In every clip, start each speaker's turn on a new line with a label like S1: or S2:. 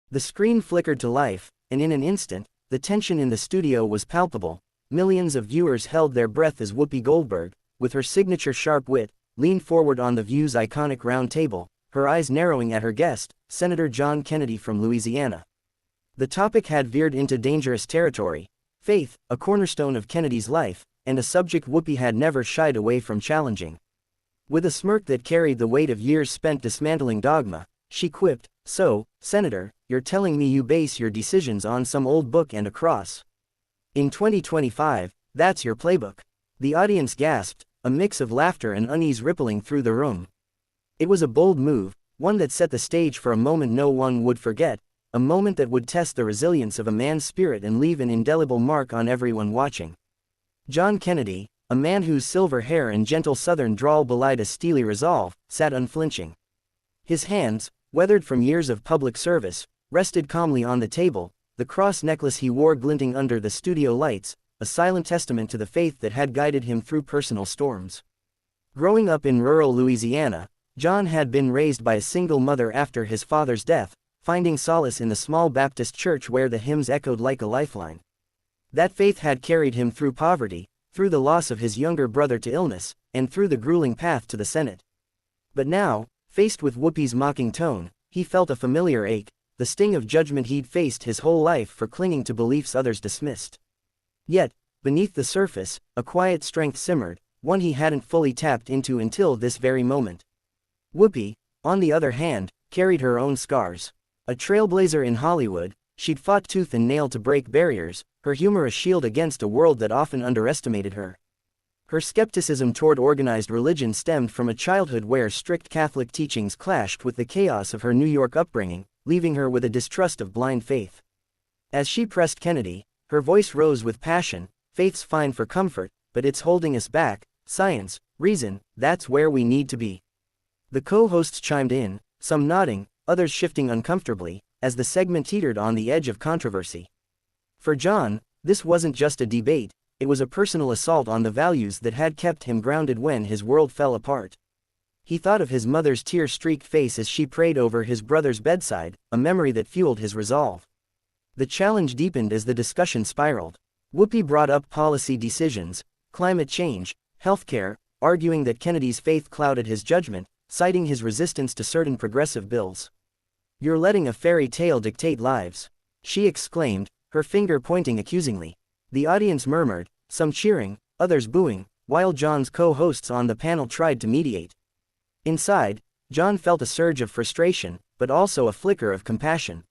S1: The screen flickered to life, and in an instant, the tension in the studio was palpable. Millions of viewers held their breath as Whoopi Goldberg, with her signature sharp wit, leaned forward on the View's iconic round table, her eyes narrowing at her guest, Senator John Kennedy from Louisiana. The topic had veered into dangerous territory: faith, a cornerstone of Kennedy's life, and a subject Whoopi had never shied away from challenging. With a smirk that carried the weight of years spent dismantling dogma, she quipped, "So, Senator, you're telling me you base your decisions on some old book and a cross? In 2025, that's your playbook?" The audience gasped, a mix of laughter and unease rippling through the room. It was a bold move, one that set the stage for a moment no one would forget, a moment that would test the resilience of a man's spirit and leave an indelible mark on everyone watching. John Kennedy, a man whose silver hair and gentle southern drawl belied a steely resolve, sat unflinching. His hands, weathered from years of public service, rested calmly on the table, the cross necklace he wore glinting under the studio lights, a silent testament to the faith that had guided him through personal storms. Growing up in rural Louisiana, John had been raised by a single mother after his father's death, finding solace in the small Baptist church where the hymns echoed like a lifeline. That faith had carried him through poverty, through the loss of his younger brother to illness, and through the grueling path to the Senate. But now, faced with Whoopi's mocking tone, he felt a familiar ache, the sting of judgment he'd faced his whole life for clinging to beliefs others dismissed. Yet, beneath the surface, a quiet strength simmered, one he hadn't fully tapped into until this very moment. Whoopi, on the other hand, carried her own scars. A trailblazer in Hollywood, she'd fought tooth and nail to break barriers, her humor a shield against a world that often underestimated her. Her skepticism toward organized religion stemmed from a childhood where strict Catholic teachings clashed with the chaos of her New York upbringing, leaving her with a distrust of blind faith. As she pressed Kennedy, her voice rose with passion: "Faith's fine for comfort, but it's holding us back. Science, reason, that's where we need to be." The co-hosts chimed in, some nodding, others shifting uncomfortably, as the segment teetered on the edge of controversy. For John, this wasn't just a debate, it was a personal assault on the values that had kept him grounded when his world fell apart. He thought of his mother's tear-streaked face as she prayed over his brother's bedside, a memory that fueled his resolve. The challenge deepened as the discussion spiraled. Whoopi brought up policy decisions, climate change, healthcare, arguing that Kennedy's faith clouded his judgment, citing his resistance to certain progressive bills. "You're letting a fairy tale dictate lives," she exclaimed, her finger pointing accusingly. The audience murmured, some cheering, others booing, while John's co-hosts on the panel tried to mediate. Inside, John felt a surge of frustration, but also a flicker of compassion.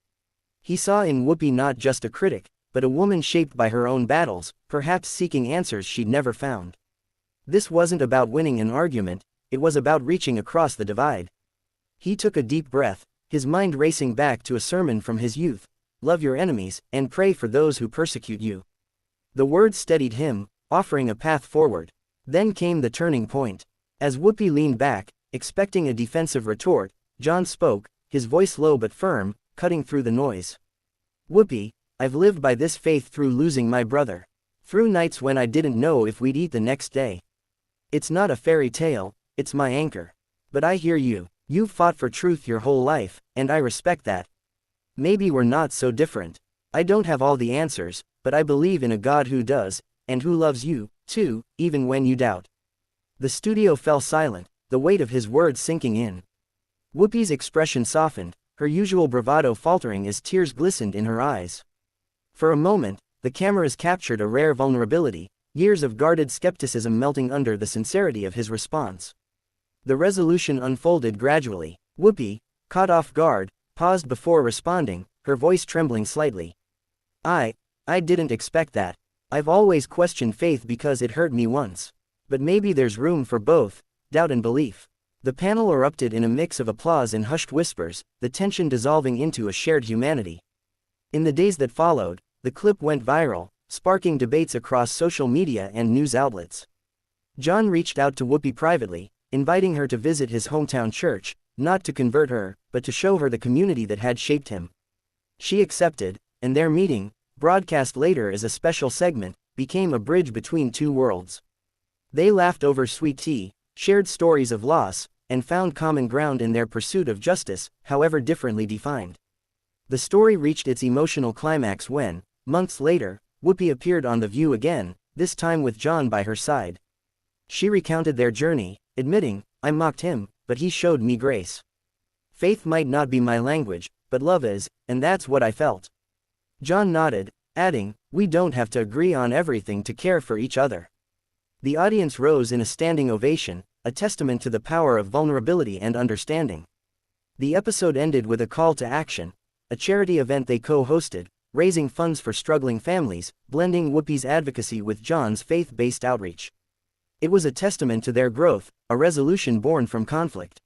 S1: He saw in Whoopi not just a critic, but a woman shaped by her own battles, perhaps seeking answers she'd never found. This wasn't about winning an argument, it was about reaching across the divide. He took a deep breath, his mind racing back to a sermon from his youth: "Love your enemies, and pray for those who persecute you." The words steadied him, offering a path forward. Then came the turning point. As Whoopi leaned back, expecting a defensive retort, John spoke, his voice low but firm, cutting through the noise. "Whoopi, I've lived by this faith through losing my brother. Through nights when I didn't know if we'd eat the next day. It's not a fairy tale, it's my anchor. But I hear you. You've fought for truth your whole life, and I respect that. Maybe we're not so different. I don't have all the answers, but I believe in a God who does, and who loves you, too, even when you doubt." The studio fell silent, the weight of his words sinking in. Whoopi's expression softened, her usual bravado faltering as tears glistened in her eyes. For a moment, the cameras captured a rare vulnerability, years of guarded skepticism melting under the sincerity of his response. The resolution unfolded gradually. Whoopi, caught off guard, paused before responding, her voice trembling slightly. I didn't expect that. I've always questioned faith because it hurt me once. But maybe there's room for both, doubt and belief." The panel erupted in a mix of applause and hushed whispers, the tension dissolving into a shared humanity. In the days that followed, the clip went viral, sparking debates across social media and news outlets. John reached out to Whoopi privately, inviting her to visit his hometown church, not to convert her, but to show her the community that had shaped him. She accepted, and their meeting, broadcast later as a special segment, became a bridge between two worlds. They laughed over sweet tea, shared stories of loss, and found common ground in their pursuit of justice, however differently defined. The story reached its emotional climax when, months later, Whoopi appeared on The View again, this time with John by her side. She recounted their journey, admitting, "I mocked him, but he showed me grace. Faith might not be my language, but love is, and that's what I felt." John nodded, adding, "We don't have to agree on everything to care for each other." The audience rose in a standing ovation, a testament to the power of vulnerability and understanding. The episode ended with a call to action, a charity event they co-hosted, raising funds for struggling families, blending Whoopi's advocacy with John's faith-based outreach. It was a testament to their growth, a resolution born from conflict.